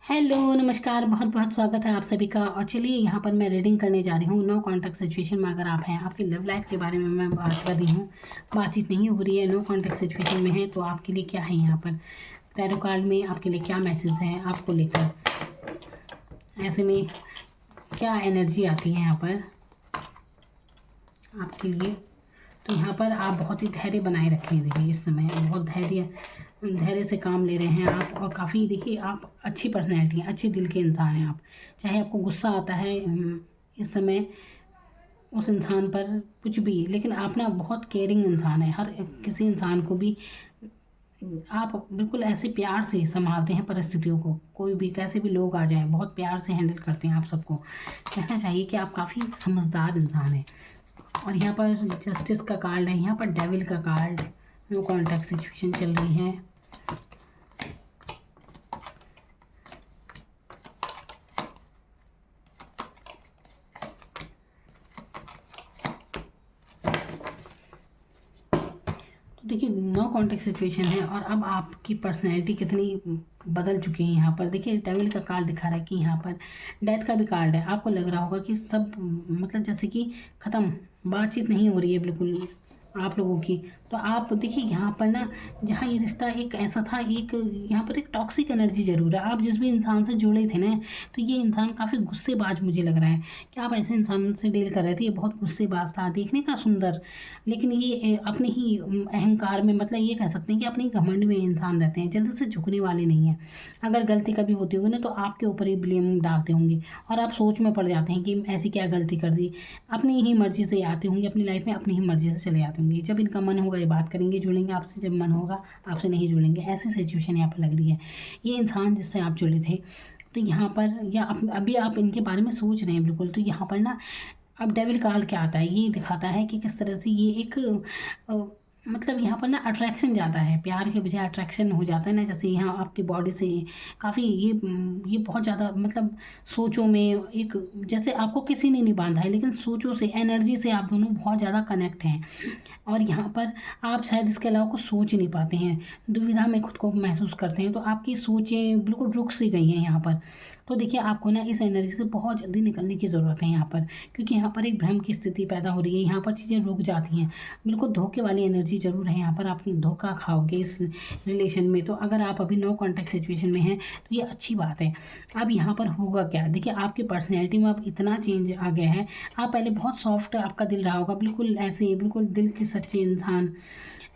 Hello, नमस्कार, बहुत बहुत स्वागत है आप सभी का। और चलिए यहाँ पर मैं रीडिंग करने जा रही हूँ। नो कॉन्टैक्ट सिचुएशन में अगर आप हैं, आपकी लव लाइफ के बारे में मैं बात कर रही हूँ, बातचीत नहीं हो रही है, नो कॉन्टैक्ट सिचुएशन में है, तो आपके लिए क्या है यहाँ पर टैरो कार्ड में आपके लिए क्या मैसेज है आपको लेकर, ऐसे में क्या एनर्जी आती है यहाँ पर आपके लिए। तो यहाँ पर आप बहुत ही धैर्य बनाए रखें। देखिए इस समय बहुत धैर्य से काम ले रहे हैं आप, और काफ़ी देखिए आप अच्छी पर्सनैलिटी हैं, अच्छे दिल के इंसान हैं आप। चाहे आपको गुस्सा आता है इस समय उस इंसान पर कुछ भी, लेकिन आप ना बहुत केयरिंग इंसान है। हर किसी इंसान को भी आप बिल्कुल ऐसे प्यार से संभालते हैं परिस्थितियों को। कोई भी कैसे भी लोग आ जाए बहुत प्यार से हैंडल करते हैं आप सबको। कहना चाहिए कि आप काफ़ी समझदार इंसान हैं। और यहाँ पर जस्टिस का कार्ड है, यहाँ पर डेविल का कार्ड। नो कॉन्टैक्ट सिचुएशन चल रही है। तो देखिए नो कॉन्टैक्ट सिचुएशन है, और अब आपकी पर्सनैलिटी कितनी बदल चुकी है। यहाँ पर देखिए डेविल का कार्ड दिखा रहा है कि यहाँ पर डेथ का भी कार्ड है। आपको लग रहा होगा कि सब मतलब जैसे कि ख़त्म, बातचीत नहीं हो रही है बिल्कुल आप लोगों की। तो आप देखिए यहाँ पर ना, जहाँ ये रिश्ता एक ऐसा था, एक यहाँ पर एक टॉक्सिक एनर्जी ज़रूर है। आप जिस भी इंसान से जुड़े थे ना, तो ये इंसान काफ़ी गुस्सेबाज मुझे लग रहा है कि आप ऐसे इंसान से डील कर रहे थे। ये बहुत गुस्सेबाज था, देखने का सुंदर, लेकिन ये अपने ही अहंकार में, मतलब ये कह सकते हैं कि अपने ही घमंड में इंसान रहते हैं, जल्दी से झुकने वाले नहीं हैं। अगर गलती कभी होती होगी ना, तो आपके ऊपर ही ब्लेम डालते होंगे, और आप सोच में पड़ जाते हैं कि ऐसी क्या गलती कर दी। अपनी ही मर्ज़ी से आते होंगे अपनी लाइफ में, अपनी ही मर्ज़ी से चले जाते होंगे। जब इनका मन होगा ये बात करेंगे, जुड़ेंगे आपसे, जब मन होगा आपसे नहीं जुड़ेंगे। ऐसी सिचुएशन यहाँ पर लग रही है। ये इंसान जिससे आप जुड़े थे, तो यहाँ पर या अभी आप इनके बारे में सोच रहे हैं बिल्कुल, तो यहाँ पर ना अब डेविल कार्ड क्या आता है, ये दिखाता है कि किस तरह से ये एक मतलब यहाँ पर ना अट्रैक्शन ज़्यादा है, प्यार के बजाय अट्रैक्शन हो जाता है ना। जैसे यहाँ आपकी बॉडी से काफ़ी ये बहुत ज़्यादा मतलब सोचों में एक, जैसे आपको किसी ने नहीं बांधा है, लेकिन सोचों से, एनर्जी से आप दोनों बहुत ज़्यादा कनेक्ट हैं। और यहाँ पर आप शायद इसके अलावा कुछ सोच ही नहीं पाते हैं, दुविधा में खुद को महसूस करते हैं। तो आपकी सोचें बिल्कुल रुक सी गई हैं यहाँ पर। तो देखिए आपको ना इस एनर्जी से बहुत जल्दी निकलने की ज़रूरत है यहाँ पर, क्योंकि यहाँ पर एक भ्रम की स्थिति पैदा हो रही है। यहाँ पर चीज़ें रुक जाती हैं, बिल्कुल धोखे वाली एनर्जी ज़रूर है यहाँ पर। आप धोखा खाओगे इस रिलेशन में। तो अगर आप अभी नो कॉन्टैक्ट सिचुएशन में हैं, तो ये अच्छी बात है। अब यहाँ पर होगा क्या, देखिए आपकी पर्सनैलिटी में अब इतना चेंज आ गया है। आप पहले बहुत सॉफ्ट आपका दिल रहा होगा, बिल्कुल ऐसे बिल्कुल दिल के सच्चे इंसान,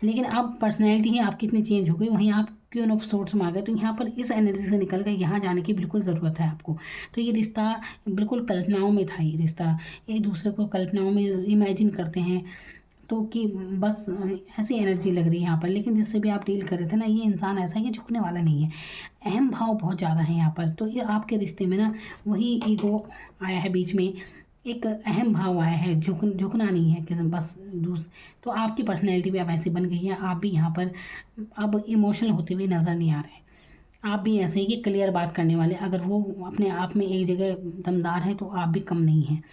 लेकिन अब पर्सनैलिटी ही आपकी इतनी चेंज हो गई, वहीं आप क्यों ऑफ सोर्ट्स में आ गए। तो यहाँ पर इस एनर्जी से निकल कर यहाँ जाने की बिल्कुल ज़रूरत है आपको। तो ये रिश्ता बिल्कुल कल्पनाओं में था, ये रिश्ता एक दूसरे को कल्पनाओं में इमेजिन करते हैं, तो कि बस ऐसी एनर्जी लग रही है यहाँ पर। लेकिन जिससे भी आप डील कर रहे थे ना, ये इंसान ऐसा है कि झुकने वाला नहीं है, अहम भाव बहुत ज़्यादा है यहाँ पर। तो ये आपके रिश्ते में ना वही ईगो आया है बीच में, एक अहम भाव आया है, झुकना नहीं है कि बस तो आपकी पर्सनैलिटी भी अब ऐसी बन गई है। आप भी यहाँ पर अब इमोशनल होते हुए नज़र नहीं आ रहे। आप भी ऐसे ही कि क्लियर बात करने वाले, अगर वो अपने आप में एक जगह दमदार है, तो आप भी कम नहीं हैं।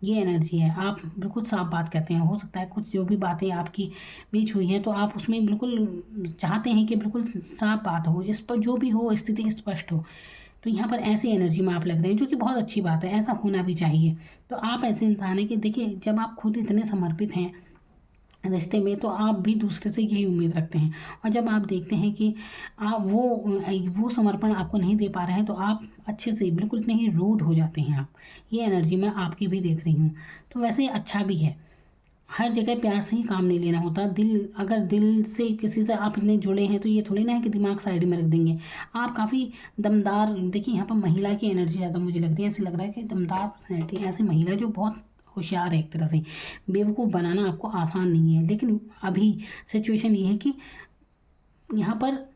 ये एनर्जी है, आप बिल्कुल साफ बात कहते हैं। हो सकता है कुछ जो भी बातें आपकी बीच हुई हैं, तो आप उसमें बिल्कुल चाहते हैं कि बिल्कुल साफ बात हो, इस पर जो भी हो स्थिति स्पष्ट हो। तो यहाँ पर ऐसी एनर्जी में आप लग रहे हैं, जो कि बहुत अच्छी बात है, ऐसा होना भी चाहिए। तो आप ऐसे इंसान हैं कि देखिए जब आप खुद इतने समर्पित हैं रिश्ते में, तो आप भी दूसरे से यही उम्मीद रखते हैं। और जब आप देखते हैं कि आप वो समर्पण आपको नहीं दे पा रहे हैं, तो आप अच्छे से बिल्कुल इतने ही रूड हो जाते हैं आप। ये एनर्जी मैं आपकी भी देख रही हूँ। तो वैसे अच्छा भी है, हर जगह प्यार से ही काम नहीं लेना होता। अगर दिल से किसी से आप इतने जुड़े हैं, तो ये थोड़ी ना है कि दिमाग साइड में रख देंगे। आप काफ़ी दमदार, देखिए यहाँ पर महिला की एनर्जी ज़्यादा मुझे लग रही है। ऐसे लग रहा है कि दमदार पर्सनैलिटी, ऐसी महिला जो बहुत होशियार है एक तरह से। बेवकूफ़ बनाना आपको आसान नहीं है, लेकिन अभी सिचुएशन ये है कि यहाँ पर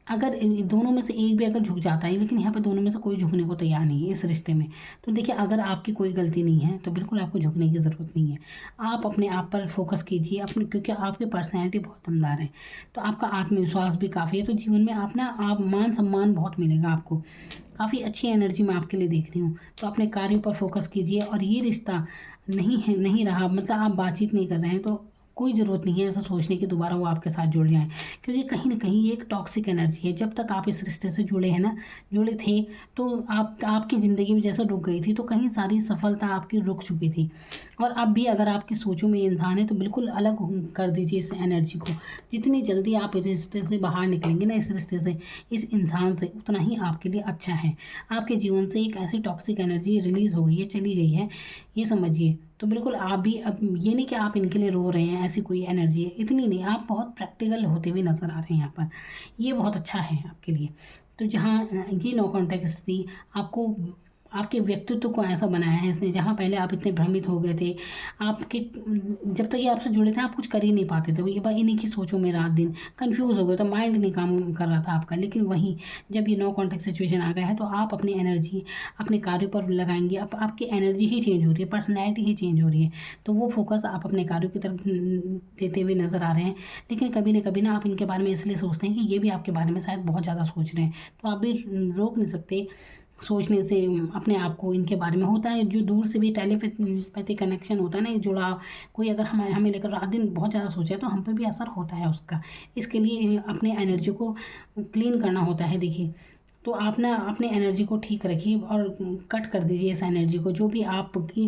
अगर दोनों में से एक भी अगर झुक जाता है, लेकिन यहाँ पर दोनों में से कोई झुकने को तैयार नहीं है इस रिश्ते में। तो देखिए अगर आपकी कोई गलती नहीं है, तो बिल्कुल आपको झुकने की ज़रूरत नहीं है। आप अपने आप पर फोकस कीजिए अपने, क्योंकि आपकी पर्सनैलिटी बहुत दमदार है। तो आपका आत्मविश्वास भी काफ़ी है। तो जीवन में आप मान सम्मान बहुत मिलेगा आपको। काफ़ी अच्छी एनर्जी मैं आपके लिए देख रही हूँ। तो अपने कार्यों पर फोकस कीजिए। और ये रिश्ता नहीं रहा, मतलब आप बातचीत नहीं कर रहे हैं, तो कोई ज़रूरत नहीं है ऐसा सोचने की दोबारा वो आपके साथ जुड़ जाएँ, क्योंकि कहीं न कहीं ये एक टॉक्सिक एनर्जी है। जब तक आप इस रिश्ते से जुड़े हैं ना, जुड़े थे, तो आपकी ज़िंदगी में जैसे रुक गई थी, तो कहीं सारी सफलता आपकी रुक चुकी थी। और अब भी अगर आपकी सोचों में ये इंसान है, तो बिल्कुल अलग कर दीजिए इस एनर्जी को। जितनी जल्दी आप इस रिश्ते से बाहर निकलेंगे ना, इस रिश्ते से, इस इंसान से, उतना ही आपके लिए अच्छा है। आपके जीवन से एक ऐसी टॉक्सिक एनर्जी रिलीज़ हो गई है, चली गई है, ये समझिए। तो बिल्कुल आप भी, अब ये नहीं कि आप इनके लिए रो रहे हैं, ऐसी कोई एनर्जी है, इतनी नहीं। आप बहुत प्रैक्टिकल होते हुए नज़र आ रहे हैं यहाँ पर, ये बहुत अच्छा है आपके लिए। तो जहाँ ये नो कॉन्टैक्ट स्थिति आपको, आपके व्यक्तित्व को ऐसा बनाया है इसने, जहाँ पहले आप इतने भ्रमित हो गए थे, आपके, जब तक ये आपसे जुड़े थे आप कुछ कर ही नहीं पाते थे, ये बस इन्हीं की सोचों में रात दिन कंफ्यूज हो गए, तो माइंड नहीं काम कर रहा था आपका। लेकिन वहीं जब ये नो कॉन्टैक्ट सिचुएशन आ गया है, तो आप अपनी एनर्जी अपने कार्यों पर लगाएंगे। अब आपकी एनर्जी ही चेंज हो रही है, पर्सनैलिटी ही चेंज हो रही है, तो वो फोकस आप अपने कार्यों की तरफ देते हुए नज़र आ रहे हैं। लेकिन कभी ना आप इनके बारे में इसलिए सोचते हैं कि ये भी आपके बारे में शायद बहुत ज़्यादा सोच रहे हैं, तो आप भी रोक नहीं सकते सोचने से अपने आप को इनके बारे में। होता है जो दूर से भी टेलीपैथी कनेक्शन होता है ना, ये जुड़ाव, कोई अगर हमें लेकर रात दिन बहुत ज़्यादा सोचा है, तो हम पे भी असर होता है उसका। इसके लिए अपने एनर्जी को क्लीन करना होता है। देखिए, तो आप ना अपने एनर्जी को ठीक रखिए और कट कर दीजिए इस एनर्जी को। जो भी आपकी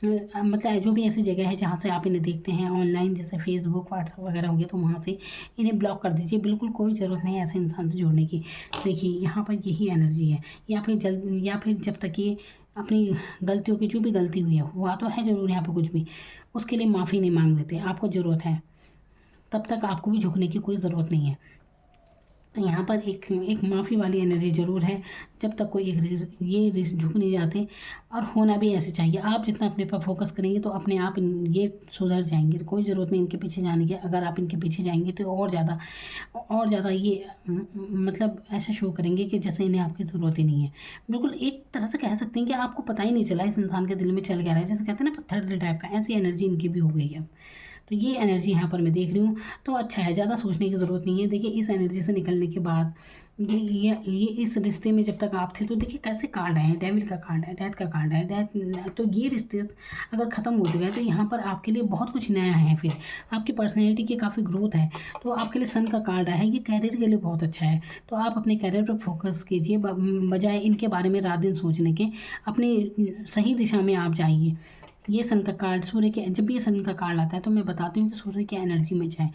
मतलब जो भी ऐसी जगह है जहाँ से आप इन्हें देखते हैं ऑनलाइन, जैसे फेसबुक, व्हाट्सएप वगैरह हो गया, तो वहाँ से इन्हें ब्लॉक कर दीजिए। बिल्कुल कोई ज़रूरत नहीं है ऐसे इंसान से जुड़ने की। देखिए, यहाँ पर यही एनर्जी है, या फिर जब तक ये अपनी गलतियों की, जो भी गलती हुई है, हुआ तो है ज़रूर यहाँ पर कुछ भी, उसके लिए माफ़ी नहीं मांग देते। आपको ज़रूरत है, तब तक आपको भी झुकने की कोई ज़रूरत नहीं है। तो यहाँ पर एक माफ़ी वाली एनर्जी ज़रूर है, जब तक कोई ये झुक नहीं जाते। और होना भी ऐसे चाहिए। आप जितना अपने पर फोकस करेंगे, तो अपने आप ये सुधर जाएंगे। कोई ज़रूरत नहीं इनके पीछे जाने की। अगर आप इनके पीछे जाएंगे, तो और ज़्यादा ये मतलब ऐसे शो करेंगे कि जैसे इन्हें आपकी ज़रूरत ही नहीं है। बिल्कुल एक तरह से कह सकते हैं कि आपको पता ही नहीं चला इस इंसान के दिल में चल क्या रहा है। जैसे कहते हैं ना, पत्थर दिल टाइप का, ऐसी एनर्जी इनकी भी हो गई है। तो ये एनर्जी यहाँ पर मैं देख रही हूँ, तो अच्छा है, ज़्यादा सोचने की ज़रूरत नहीं है। देखिए, इस एनर्जी से निकलने के बाद ये इस रिश्ते में जब तक आप थे, तो देखिए कैसे कार्ड आए, डेविल का कार्ड है, डेथ का कार्ड है, डेथ। तो ये रिश्ते अगर ख़त्म हो चुका है, तो यहाँ पर आपके लिए बहुत कुछ नया है। फिर आपकी पर्सनैलिटी की काफ़ी ग्रोथ है। तो आपके लिए सन का कार्ड है, ये कैरियर के लिए बहुत अच्छा है। तो आप अपने कैरियर पर फोकस कीजिए, बजाय इनके बारे में रात दिन सोचने के। अपनी सही दिशा में आप जाइए। ये सन का कार्ड, सूर्य के, जब भी ये सन का कार्ड आता है, तो मैं बताती हूँ कि सूर्य की एनर्जी में जाएँ।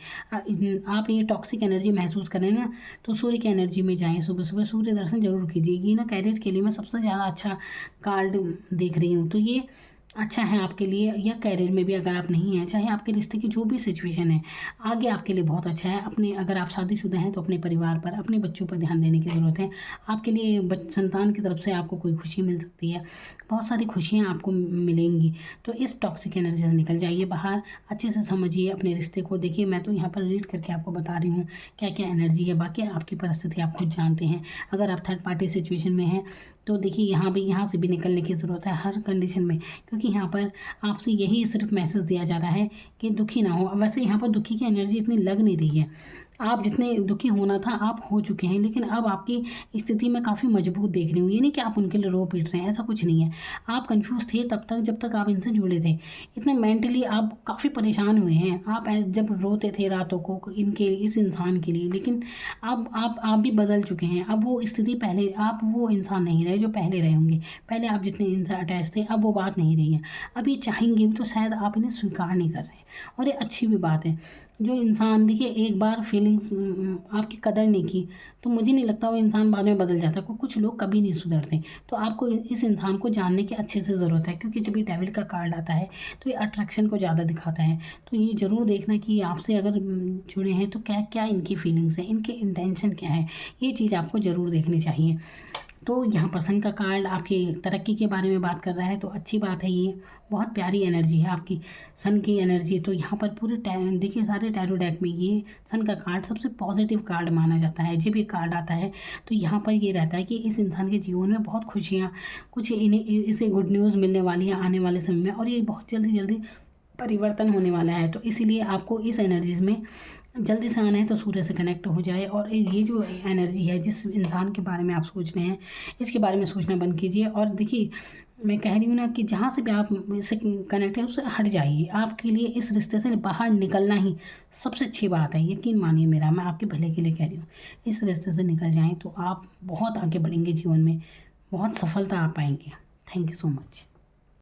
आप ये टॉक्सिक एनर्जी महसूस करें ना, तो सूर्य की एनर्जी में जाएँ। सुबह सुबह सूर्य दर्शन जरूर कीजिए। ये ना कैरियर के लिए मैं सबसे ज़्यादा अच्छा कार्ड देख रही हूँ। तो ये अच्छा है आपके लिए, या कैरियर में भी अगर आप नहीं हैं, चाहे आपके रिश्ते की जो भी सिचुएशन है, आगे आपके लिए बहुत अच्छा है। अपने, अगर आप शादीशुदा हैं, तो अपने परिवार पर, अपने बच्चों पर ध्यान देने की ज़रूरत है। आपके लिए संतान की तरफ से आपको कोई खुशी मिल सकती है, बहुत सारी खुशियाँ आपको मिलेंगी। तो इस टॉक्सिक एनर्जी से निकल जाइए बाहर। अच्छे से समझिए अपने रिश्ते को। देखिए, मैं तो यहाँ पर रीड करके आपको बता रही हूँ क्या क्या एनर्जी है, बाकी आपकी परिस्थिति आप खुद जानते हैं। अगर आप थर्ड पार्टी सिचुएशन में हैं, तो देखिए यहाँ से भी निकलने की ज़रूरत है हर कंडीशन में, क्योंकि यहाँ पर आपसे यही सिर्फ मैसेज दिया जा रहा है कि दुखी ना हो। वैसे यहाँ पर दुखी की एनर्जी इतनी लग नहीं रही है। आप जितने दुखी होना था आप हो चुके हैं, लेकिन अब आपकी स्थिति में काफ़ी मजबूत देख रही हूँ। ये नहीं कि आप उनके लिए रो पीट रहे हैं, ऐसा कुछ नहीं है। आप कंफ्यूज थे तब तक, जब तक आप इनसे जुड़े थे। इतना मेंटली आप काफ़ी परेशान हुए हैं। आप जब रोते थे रातों को इनके, इस इंसान के लिए, लेकिन अब आप भी बदल चुके हैं। अब वो स्थिति पहले, आप वो इंसान नहीं रहे जो पहले रहे होंगे। पहले आप जितने इनसे अटैच थे, अब वो बात नहीं रही है। अभी चाहेंगे भी तो शायद आप इन्हें स्वीकार नहीं कर रहे, और ये अच्छी भी बात है। जो इंसान, देखिए, एक बार फीलिंग्स आपकी कदर नहीं की, तो मुझे नहीं लगता वो इंसान बाद में बदल जाता। कुछ लोग कभी नहीं सुधरते। तो आपको इस इंसान को जानने की अच्छे से ज़रूरत है, क्योंकि जब ये डेविल का कार्ड आता है, तो ये अट्रैक्शन को ज़्यादा दिखाता है। तो ये ज़रूर देखना कि आपसे अगर जुड़े हैं, तो क्या क्या इनकी फीलिंग्स हैं, इनके इंटेंशन क्या है, ये चीज़ आपको ज़रूर देखनी चाहिए। तो यहाँ पर सन का कार्ड आपकी तरक्की के बारे में बात कर रहा है, तो अच्छी बात है। ये बहुत प्यारी एनर्जी है आपकी, सन की एनर्जी। तो यहाँ पर पूरे देखिए, सारे टैरो डेक में ये सन का कार्ड सबसे पॉजिटिव कार्ड माना जाता है। जब भी कार्ड आता है, तो यहाँ पर ये रहता है कि इस इंसान के जीवन में बहुत खुशियाँ, कुछ इसे गुड न्यूज़ मिलने वाली है आने वाले समय में, और ये बहुत जल्दी जल्दी परिवर्तन होने वाला है। तो इसीलिए आपको इस एनर्जीज में जल्दी से आना है तो सूर्य से कनेक्ट हो जाए, और ये जो एनर्जी है जिस इंसान के बारे में आप सोच रहे हैं इसके बारे में सोचना बंद कीजिए। और देखिए मैं कह रही हूँ ना कि जहाँ से भी आप इससे कनेक्ट है उससे हट जाइए। आपके लिए इस रिश्ते से बाहर निकलना ही सबसे अच्छी बात है, यकीन मानिए मेरा, मैं आपके भले के लिए कह रही हूँ। इस रिश्ते से निकल जाएं तो आप बहुत आगे बढ़ेंगे जीवन में, बहुत सफलता आप पाएंगे। Thank you so much.